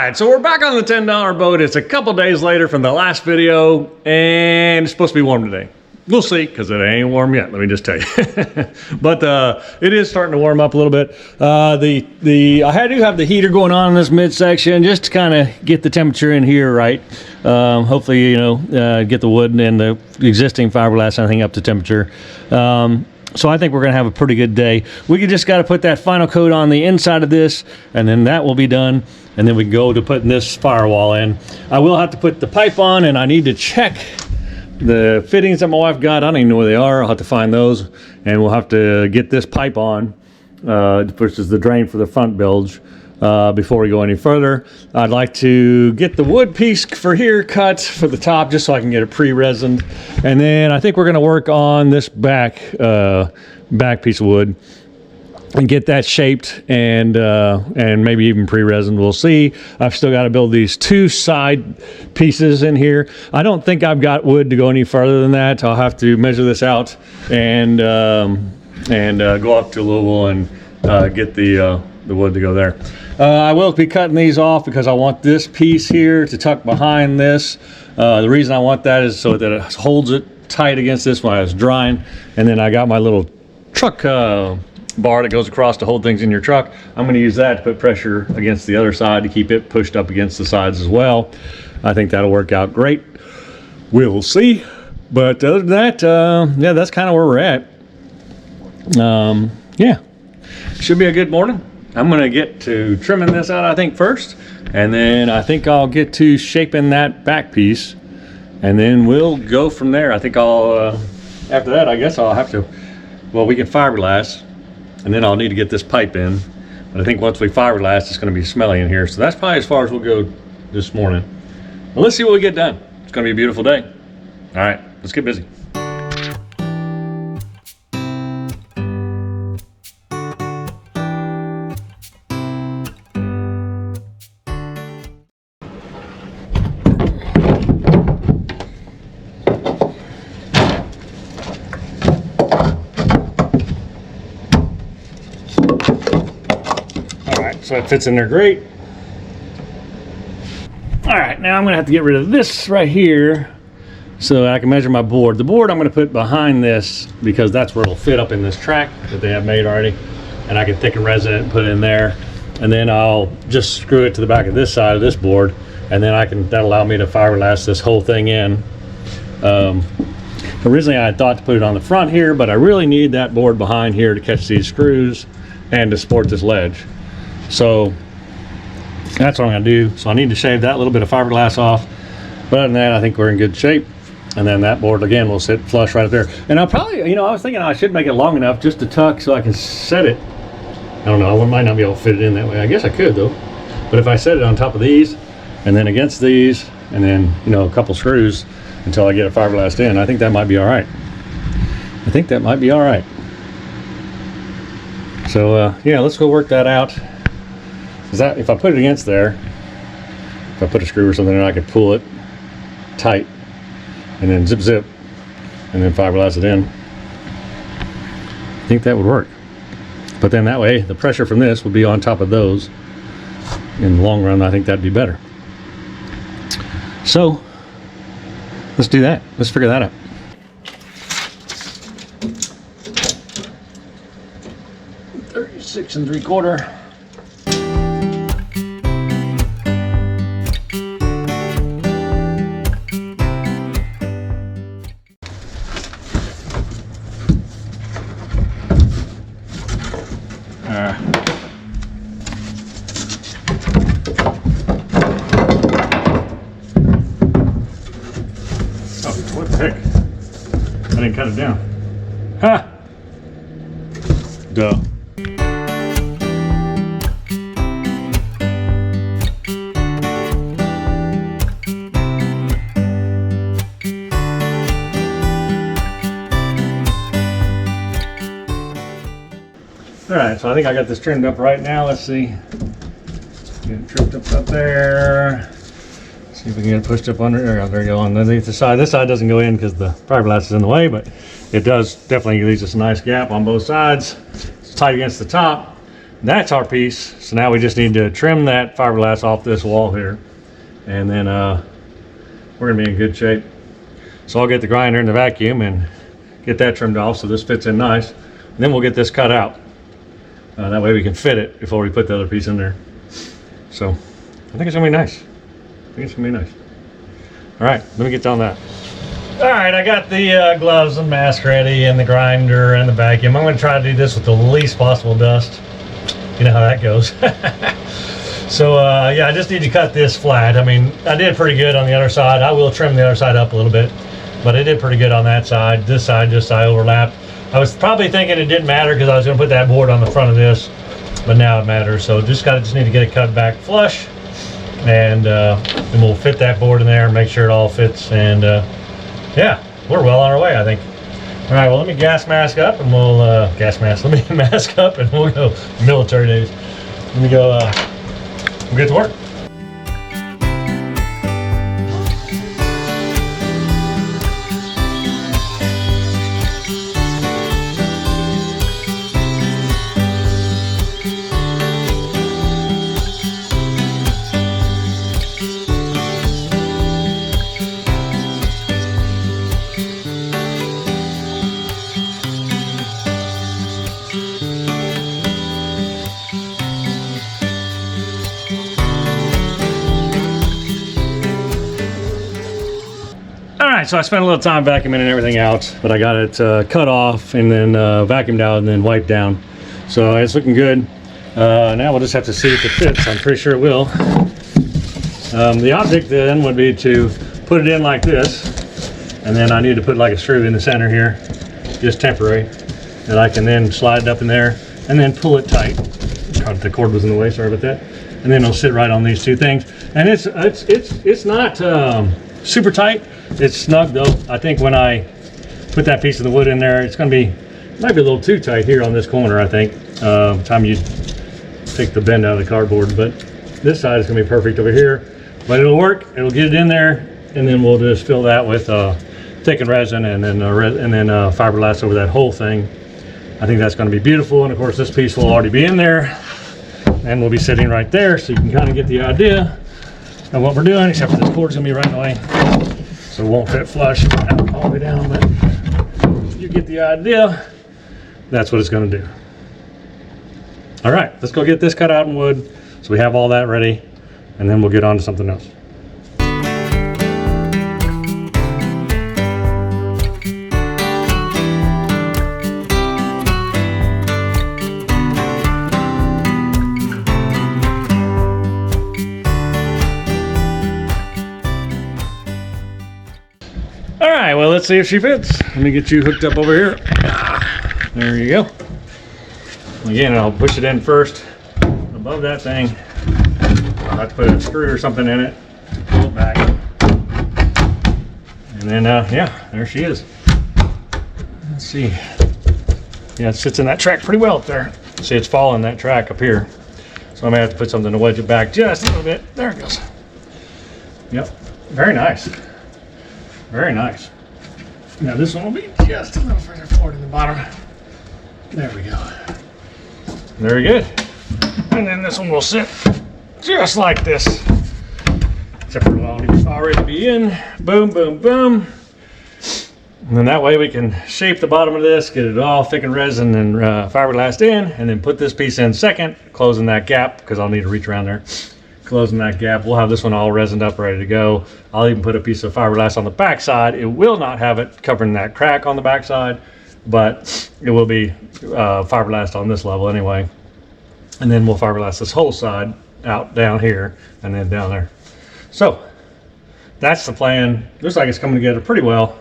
right, so we're back on the $10 boat. It's a couple days later from the last video, and it's supposed to be warm today. We'll see, because it ain't warm yet, let me just tell you. But it is starting to warm up a little bit. I do have the heater going on in this midsection just to kind of get the temperature in here right. Hopefully, get the wood and the existing fiberglass and everything up to temperature. So I think we're going to have a pretty good day. We just got to put that final coat on the inside of this, and then that will be done. And then we can go to putting this firewall in. I will have to put the pipe on, and I need to check the fittings that my wife got. I don't even know where they are. I'll have to find those, and we'll have to get this pipe on, which is the drain for the front bilge, before we go any further. I'd like to get the wood piece for here cut for the top, just so I can get it pre-resined. And then I think we're going to work on this back piece of wood and get that shaped and maybe even pre-resined. We'll see. I've still got to build these two side pieces in here. I don't think I've got wood to go any further than that. I'll have to measure this out and go up to Louisville and get the wood to go there. I will be cutting these off because I want this piece here to tuck behind this. The reason I want that is so that it holds it tight against this when it's drying. And then I got my little truck bar that goes across to hold things in your truck. I'm going to use that to put pressure against the other side to keep it pushed up against the sides as well. I think that'll work out great. We'll see. But other than that, yeah, that's kind of where we're at. Yeah, should be a good morning. I'm going to get to trimming this out, I think, first. And then I think I'll get to shaping that back piece. And then we'll go from there. I think I'll, after that, I guess I'll have to, well, we can fiberglass. And then I'll need to get this pipe in. But I think once we fiberglass, it's going to be smelly in here. So that's probably as far as we'll go this morning. Well, let's see what we get done. It's going to be a beautiful day. All right, let's get busy. So it fits in there great. All right, now I'm gonna have to get rid of this right here so I can measure my board. The board I'm gonna put behind this because that's where it'll fit up in this track that they have made already. And I can thicken resin it and put it in there. And then I'll just screw it to the back of this side of this board. And then that'll allow me to fiberglass this whole thing in. Originally I had thought to put it on the front here, but I really need that board behind here to catch these screws and to support this ledge. So that's what I'm going to do. So I need to shave that little bit of fiberglass off. But other than that, I think we're in good shape. And then that board again will sit flush right up there. And I'll probably, I was thinking I should make it long enough just to tuck so I can set it. I don't know, I might not be able to fit it in that way. I guess I could though. But if I set it on top of these and then against these and then, a couple screws until I get it fiberglassed in, I think that might be all right. I think that might be all right. So yeah, let's go work that out. If I put it against there, if I put a screw or something in, I could pull it tight and then zip and then fiberglass it in. I think that would work. But then that way the pressure from this would be on top of those. In the long run, I think that'd be better. So let's do that. Let's figure that out. Six and 3/4. Oh, what the heck? I didn't cut it down. Ha! Duh. All right, so I think I got this trimmed up right now. Let's see. Get it trimmed up there. See if we can get it pushed up under there. Oh, there you go. Underneath the side. This side doesn't go in because the fiberglass is in the way, but it does definitely leaves us a nice gap on both sides. It's tight against the top. That's our piece. So now we just need to trim that fiberglass off this wall here, and then we're gonna be in good shape. So I'll get the grinder and the vacuum and get that trimmed off so this fits in nice. And then we'll get this cut out. That way we can fit it before we put the other piece in there. So I think it's gonna be nice. All right, let me get on that. All right, I got the gloves and mask ready, and the grinder and the vacuum. I'm gonna try to do this with the least possible dust. You know how that goes. So yeah, I just need to cut this flat. I mean, I did pretty good on the other side. I will trim the other side up a little bit, but I did pretty good on that side. This side, just I overlapped. I was probably thinking it didn't matter because I was gonna put that board on the front of this, but now it matters. So just need to get it cut back flush, and then we'll fit that board in there and make sure it all fits. And yeah, we're well on our way, I think. All right, well, let me gas mask up and we'll let me mask up and we'll go military days. Let me go, we'll get to work. So I spent a little time vacuuming and everything out, but I got it cut off and then vacuumed out and then wiped down. So it's looking good. Now we'll just have to see if it fits. I'm pretty sure it will. The object then would be to put it in like this, and then I need to put like a screw in the center here, just temporary, that I can then slide it up in there and then pull it tight. The cord was in the way, sorry about that. And then it'll sit right on these two things. And it's not super tight. It's snug though. I think when I put that piece of the wood in there, it's going to be, might be a little too tight here on this corner, I think. Time you take the bend out of the cardboard, but this side is going to be perfect over here. But it'll work. It'll get it in there, and then we'll just fill that with thickened resin and then fiberglass over that whole thing. I think that's going to be beautiful. And of course, this piece will already be in there, and we'll be sitting right there, so you can kind of get the idea of what we're doing. Except for this cord's going to be right in the way. So it won't fit flush all the way down, but you get the idea. That's what it's going to do. All right, let's go get this cut out in wood so we have all that ready, and then we'll get on to something else. All right, well, let's see if she fits. Let me get you hooked up over here. There you go. Again, I'll push it in first above that thing. I'll have to put a screw or something in it, pull it back. And then, yeah, there she is. Let's see. Yeah, it sits in that track pretty well up there. See, it's following that track up here. So I may have to put something to wedge it back just a little bit. There it goes. Yep, very nice. Very nice. Now this one will be just a little further forward in the bottom. There we go. Very good. And then this one will sit just like this. Except for it'll already be in. Boom, boom, boom. And then that way we can shape the bottom of this, get it all thickened resin and fiberglassed in, and then put this piece in second, closing that gap, because I'll need to reach around there. Closing that gap. We'll have this one all resined up, ready to go. I'll even put a piece of fiberglass on the back side. It will not have it covering that crack on the back side, but it will be fiberglassed on this level anyway. And then we'll fiberglass this whole side out down here and then down there. So that's the plan. Looks like it's coming together pretty well.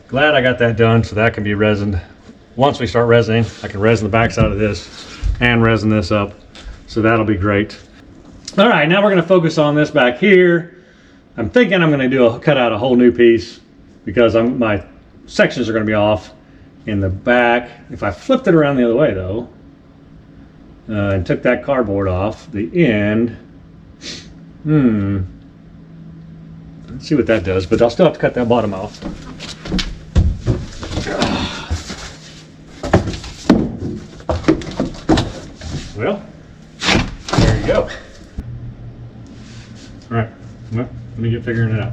Glad I got that done so that can be resined. Once we start resining, I can resin the back side of this and resin this up. So that'll be great. All right, now we're going to focus on this back here. I'm thinking I'm going to cut out a whole new piece because my sections are going to be off in the back. If I flipped it around the other way though, and took that cardboard off the end, let's see what that does, but I'll still have to cut that bottom off. All right, well, let me get figuring it out.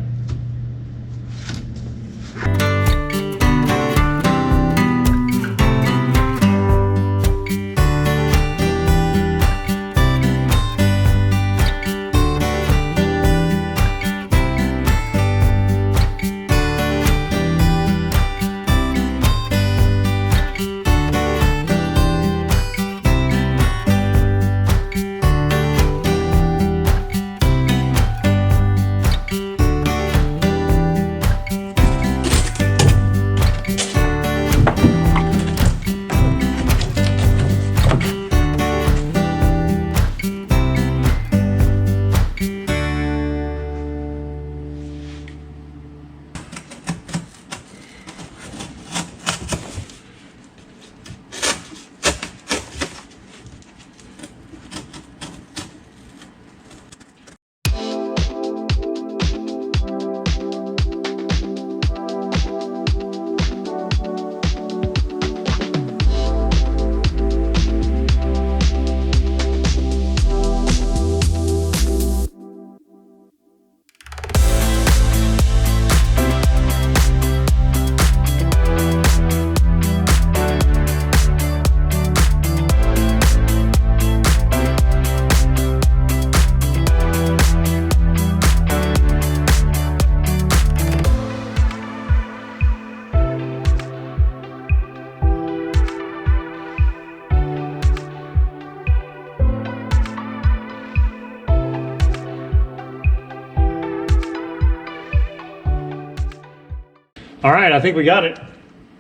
All right, I think we got it.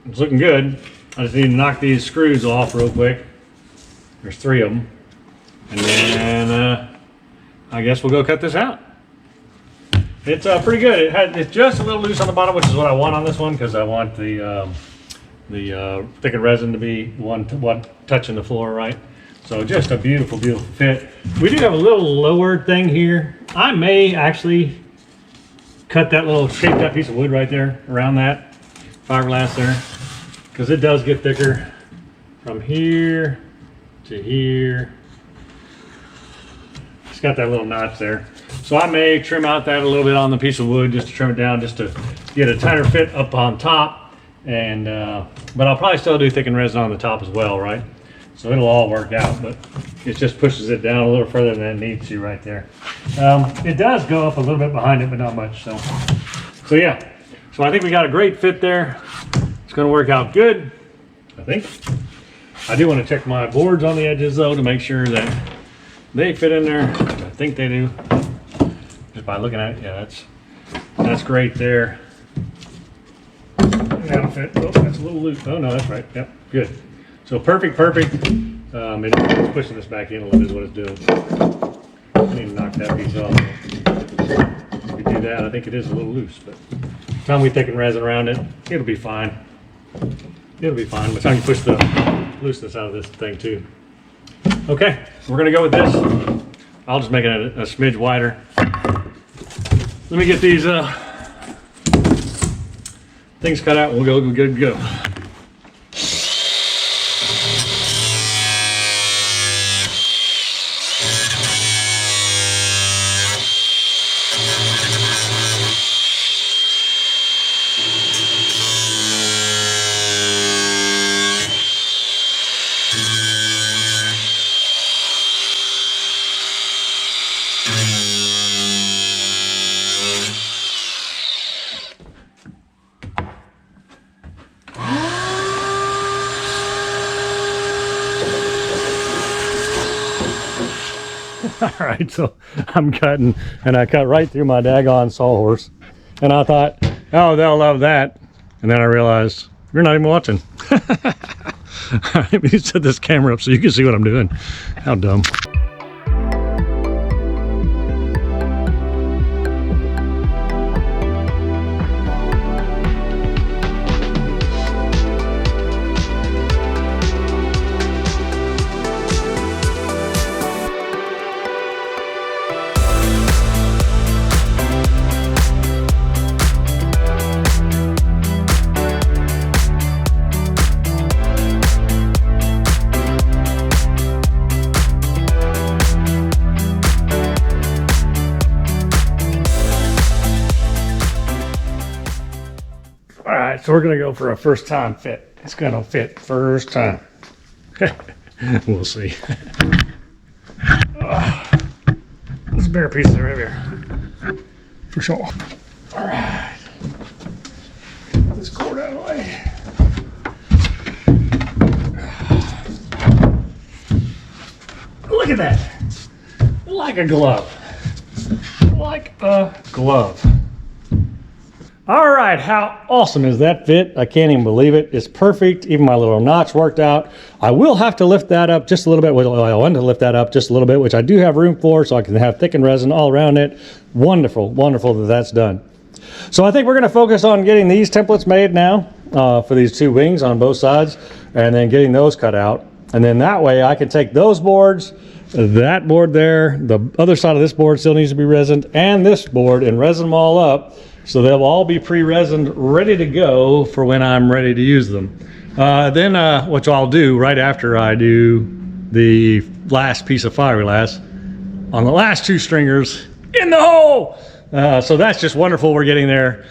It's looking good. I just need to knock these screws off real quick. There's 3 of them. And then I guess we'll go cut this out. It's pretty good. It's just a little loose on the bottom, which is what I want on this one, because I want the thickened resin to be one touching the floor, right? So just a beautiful, beautiful fit. We do have a little lower thing here. I may actually cut that little shaped up piece of wood right there around that fiberglass there, because it does get thicker from here to here. It's got that little notch there. So I may trim out that a little bit on the piece of wood just to trim it down, just to get a tighter fit up on top. And but I'll probably still do thickened resin on the top as well, right? So it'll all work out, but it just pushes it down a little further than it needs to right there. It does go up a little bit behind it, but not much. So yeah. So I think we got a great fit there. It's going to work out good, I think. I do want to check my boards on the edges though to make sure that they fit in there. I think they do. Just by looking at it, yeah, that's great there. That'll fit. Oh, that's a little loose. Oh no, that's right. Yep, good. So perfect. It's pushing this back in a little bit is what it's doing. I need to knock that piece off. If we do that, I think it is a little loose, but by the time we thicken resin around it, it'll be fine. It'll be fine by the time you push the looseness out of this thing too. Okay, we're gonna go with this. I'll just make it a smidge wider. Let me get these things cut out and we'll go good to go. All right, so I'm cutting, and I cut right through my daggone sawhorse, and I thought, oh, they'll love that, and then I realized you're not even watching. All right, let me set this camera up so you can see what I'm doing. How dumb. right, so we're gonna go for a first time fit. It's gonna fit first time. We'll see. This bare pieces are heavier. For sure. All right. Get this cord out of the way. Look at that. Like a glove. Like a glove. All right, how awesome is that fit? I can't even believe it. It's perfect. Even my little notch worked out. I will have to lift that up just a little bit. Well, I want to lift that up just a little bit, which I do have room for, so I can have thickened resin all around it. Wonderful, wonderful that that's done. So I think we're going to focus on getting these templates made now for these two wings on both sides, and then getting those cut out. And then that way I can take those boards, that board there, the other side of this board still needs to be resined, and this board, and resin them all up. So they'll all be pre-resined, ready to go for when I'm ready to use them. Then what I'll do right after I do the last piece of fiberglass on the last two stringers in the hole. So that's just wonderful. We're getting there.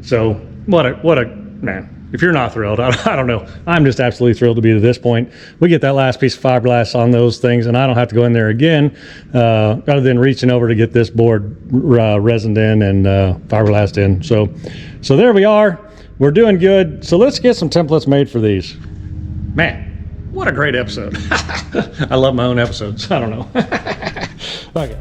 So what a man. If you're not thrilled, I don't know. I'm just absolutely thrilled to be to this point. We get that last piece of fiberglass on those things, and I don't have to go in there again, other than reaching over to get this board resined in and fiberglassed in. So there we are. We're doing good. So let's get some templates made for these. Man, what a great episode. I love my own episodes. I don't know. Okay.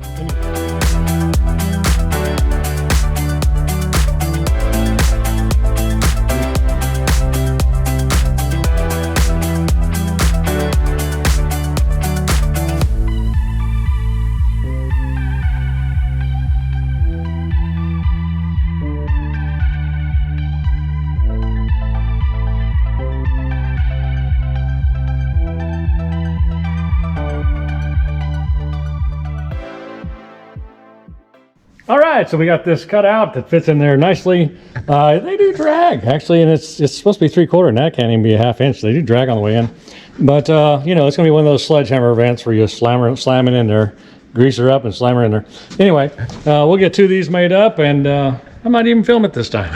All right, so we got this cut out that fits in there nicely. They do drag, actually, and it's supposed to be 3/4, and that can't even be a 1/2 inch. They do drag on the way in. But, you know, it's going to be one of those sledgehammer events where you slam it in there, grease her up, and slam her in there. Anyway, we'll get two of these made up, and I might even film it this time.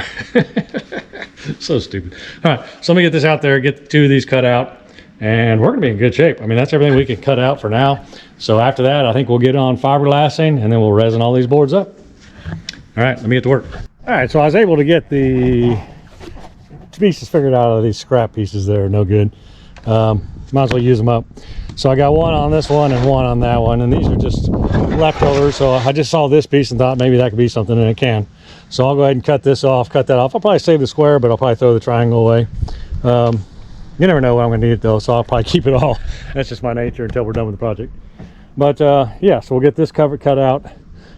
So stupid. All right, so let me get this out there, get two of these cut out, and we're going to be in good shape. I mean, that's everything we can cut out for now. So after that, I think we'll get on fiberglassing, and then we'll resin all these boards up. All right, let me get to work. All right, so I was able to get the pieces figured out of these scrap pieces that are no good. Might as well use them up. So I got one on this one and one on that one, and these are just leftovers. So I just saw this piece and thought maybe that could be something, and it can. So I'll go ahead and cut this off, cut that off. I'll probably save the square, but I'll probably throw the triangle away. You never know when I'm gonna need it though, so I'll probably keep it all. That's just my nature until we're done with the project. But yeah, so we'll get this cover cut out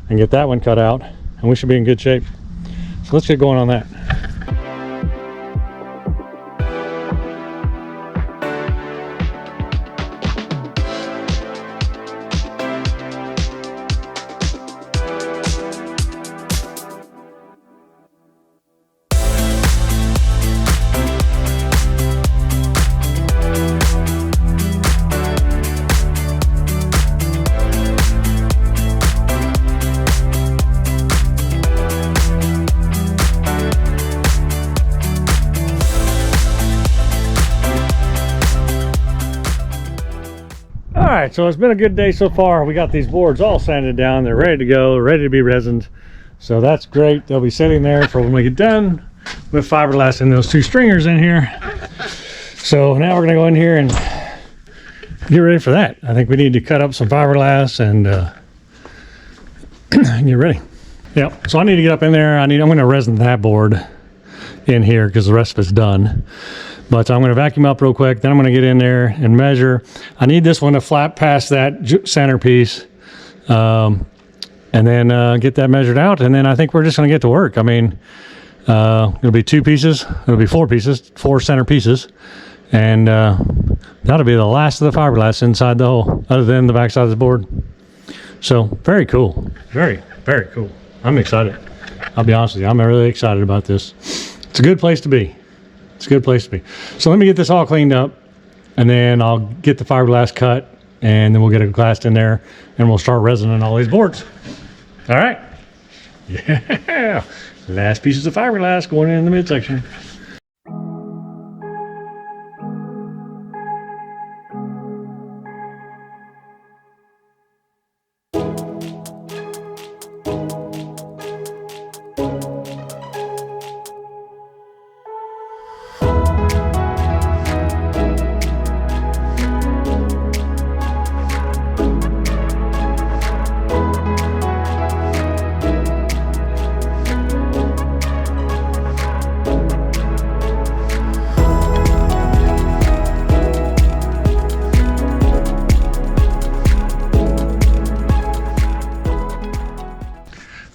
and get that one cut out, and we should be in good shape. So let's get going on that. All right, so it's been a good day so far. We got these boards all sanded down. They're ready to go, ready to be resined. So that's great. They'll be sitting there for when we get done with fiberglassing those two stringers in here. So now we're gonna go in here and get ready for that. I think we need to cut up some fiberglass and get ready. Yep, so I need to get up in there. I'm gonna resin that board in here because the rest of it's done. But I'm going to vacuum up real quick, then I'm going to get in there and measure. I need this one to flap past that centerpiece, and then get that measured out, and then I think we're just going to get to work. I mean, it'll be two pieces, it'll be four pieces, four center pieces, and that'll be the last of the fiberglass inside the hole, other than the back side of the board. So, very cool. Very, very cool. I'm excited. I'll be honest with you, I'm really excited about this. It's a good place to be. It's a good place to be. So let me get this all cleaned up, and then I'll get the fiberglass cut, and then we'll get it glassed in there, and we'll start resining all these boards. All right? Yeah. Last pieces of fiberglass going in the midsection.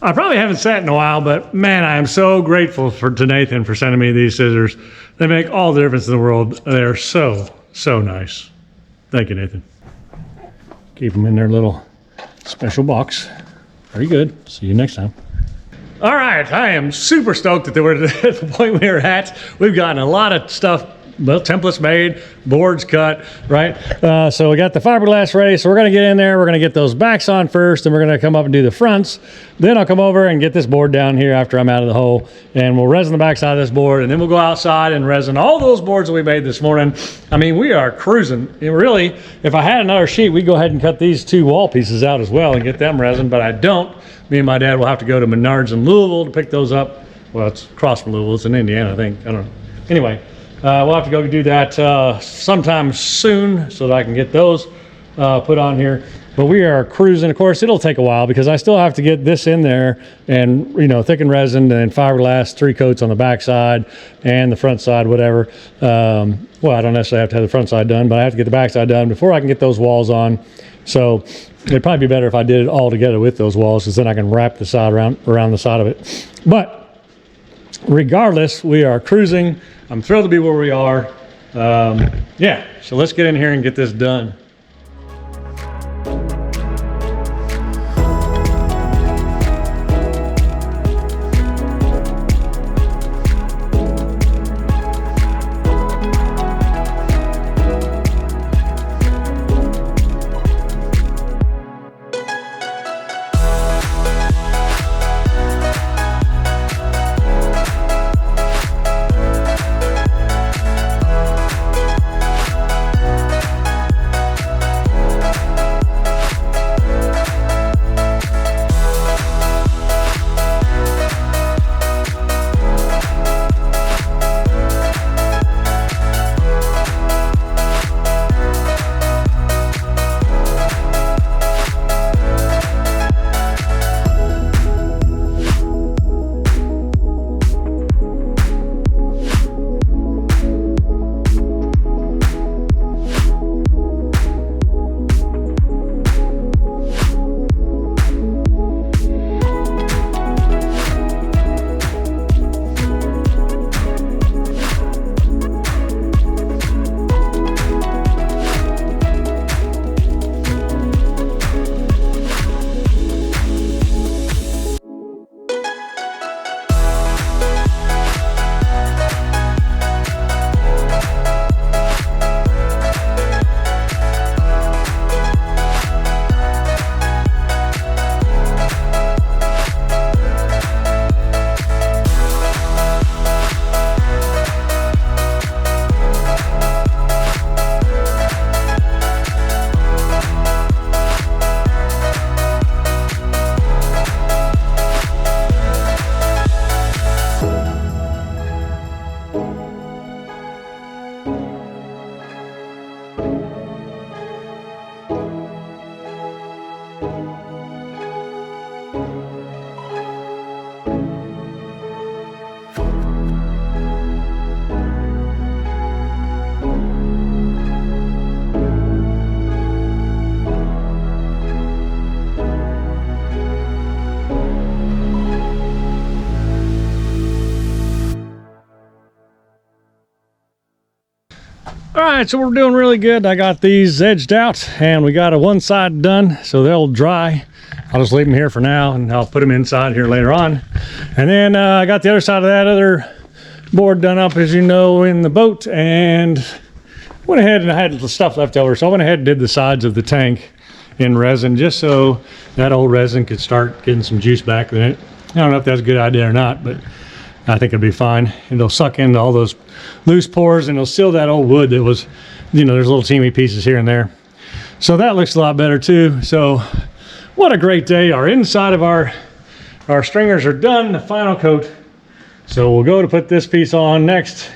I probably haven't sat in a while, but man, I am so grateful to Nathan for sending me these scissors. They make all the difference in the world. They're so nice. Thank you, Nathan. Keep them in their little special box. Very good. See you next time. All right, I am super stoked that we're at the point we were at. We've gotten a lot of stuff, well, templates made, boards cut, right? So we got the fiberglass ready, so we're gonna get in there, we're gonna get those backs on first, and we're gonna come up and do the fronts. Then I'll come over and get this board down here after I'm out of the hole, and we'll resin the backside of this board, and then we'll go outside and resin all those boards that we made this morning. I mean, we are cruising. And really, if I had another sheet, we'd go ahead and cut these two wall pieces out as well and get them resin, but I don't. Me and my dad will have to go to Menards in Louisville to pick those up. Well, it's across from Louisville, it's in Indiana, I think, I don't know. Anyway. We'll have to go do that sometime soon so that I can get those put on here. But we are cruising. Of course, it'll take a while because I still have to get this in there and, you know, thicken resin and fiberglass, 3 coats on the back side and the front side, whatever. Well, I don't necessarily have to have the front side done, but I have to get the back side done before I can get those walls on. So it'd probably be better if I did it all together with those walls, because then I can wrap the side around the side of it. But regardless, we are cruising. I'm thrilled to be where we are. Yeah, so let's get in here and get this done. All right, so we're doing really good. I got these edged out and we got one side done, so they'll dry. I'll just leave them here for now and I'll put them inside here later on. And then I got the other side of that other board done up, as you know, in the boat, and went ahead and I had the stuff left over. So I went ahead and did the sides of the tank in resin just so that old resin could start getting some juice back in it. I don't know if that's a good idea or not, but I think it'll be fine. It'll suck into all those loose pores and it'll seal that old wood that was, you know, there's little teeny pieces here and there. So that looks a lot better too. So what a great day. Our inside of our stringers are done, the final coat. So we'll go to put this piece on next.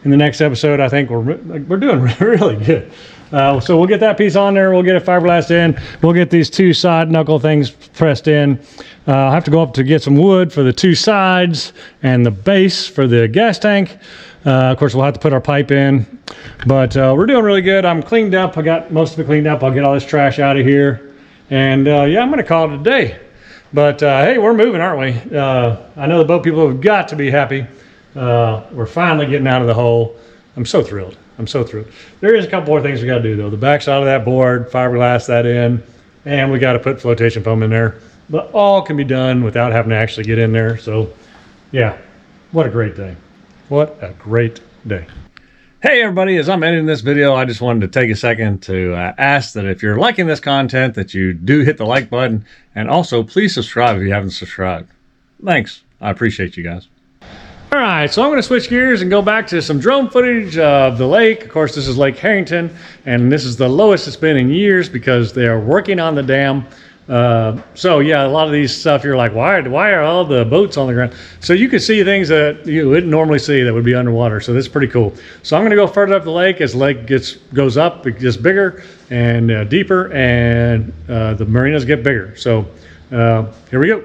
In the next episode, I think we're doing really good. So we'll get that piece on there. We'll get a fiberglass in. We'll get these two side knuckle things pressed in. I'll have to go up to get some wood for the two sides and the base for the gas tank. Of course, we'll have to put our pipe in. But we're doing really good. I'm cleaned up. I got most of it cleaned up. I'll get all this trash out of here. And yeah, I'm going to call it a day. But hey, we're moving, aren't we? I know the boat people have got to be happy. We're finally getting out of the hole. I'm so thrilled. I'm so thrilled. There is a couple more things we got to do though. The back side of that board, fiberglass that in, and we got to put flotation foam in there. But all can be done without having to actually get in there. So yeah, what a great day. What a great day. Hey everybody, as I'm editing this video, I just wanted to take a second to ask that if you're liking this content, that you do hit the like button, and also please subscribe if you haven't subscribed. Thanks. I appreciate you guys. All right, so I'm going to switch gears and go back to some drone footage of the lake. Of course, this is Lake Harrington, and this is the lowest it's been in years because they are working on the dam. So yeah, a lot of these stuff, you're like, why are all the boats on the ground? So you can see things that you wouldn't normally see that would be underwater. So this is pretty cool. So I'm going to go further up the lake. As the lake goes up, it gets bigger and deeper, and the marinas get bigger. So here we go.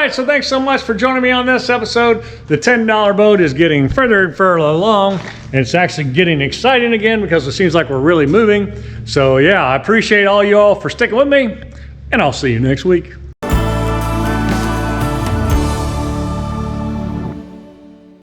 right, so thanks so much for joining me on this episode. The $10 boat is getting further and further along, and it's actually getting exciting again because it seems like we're really moving. So yeah, I appreciate all you all for sticking with me, and I'll see you next week.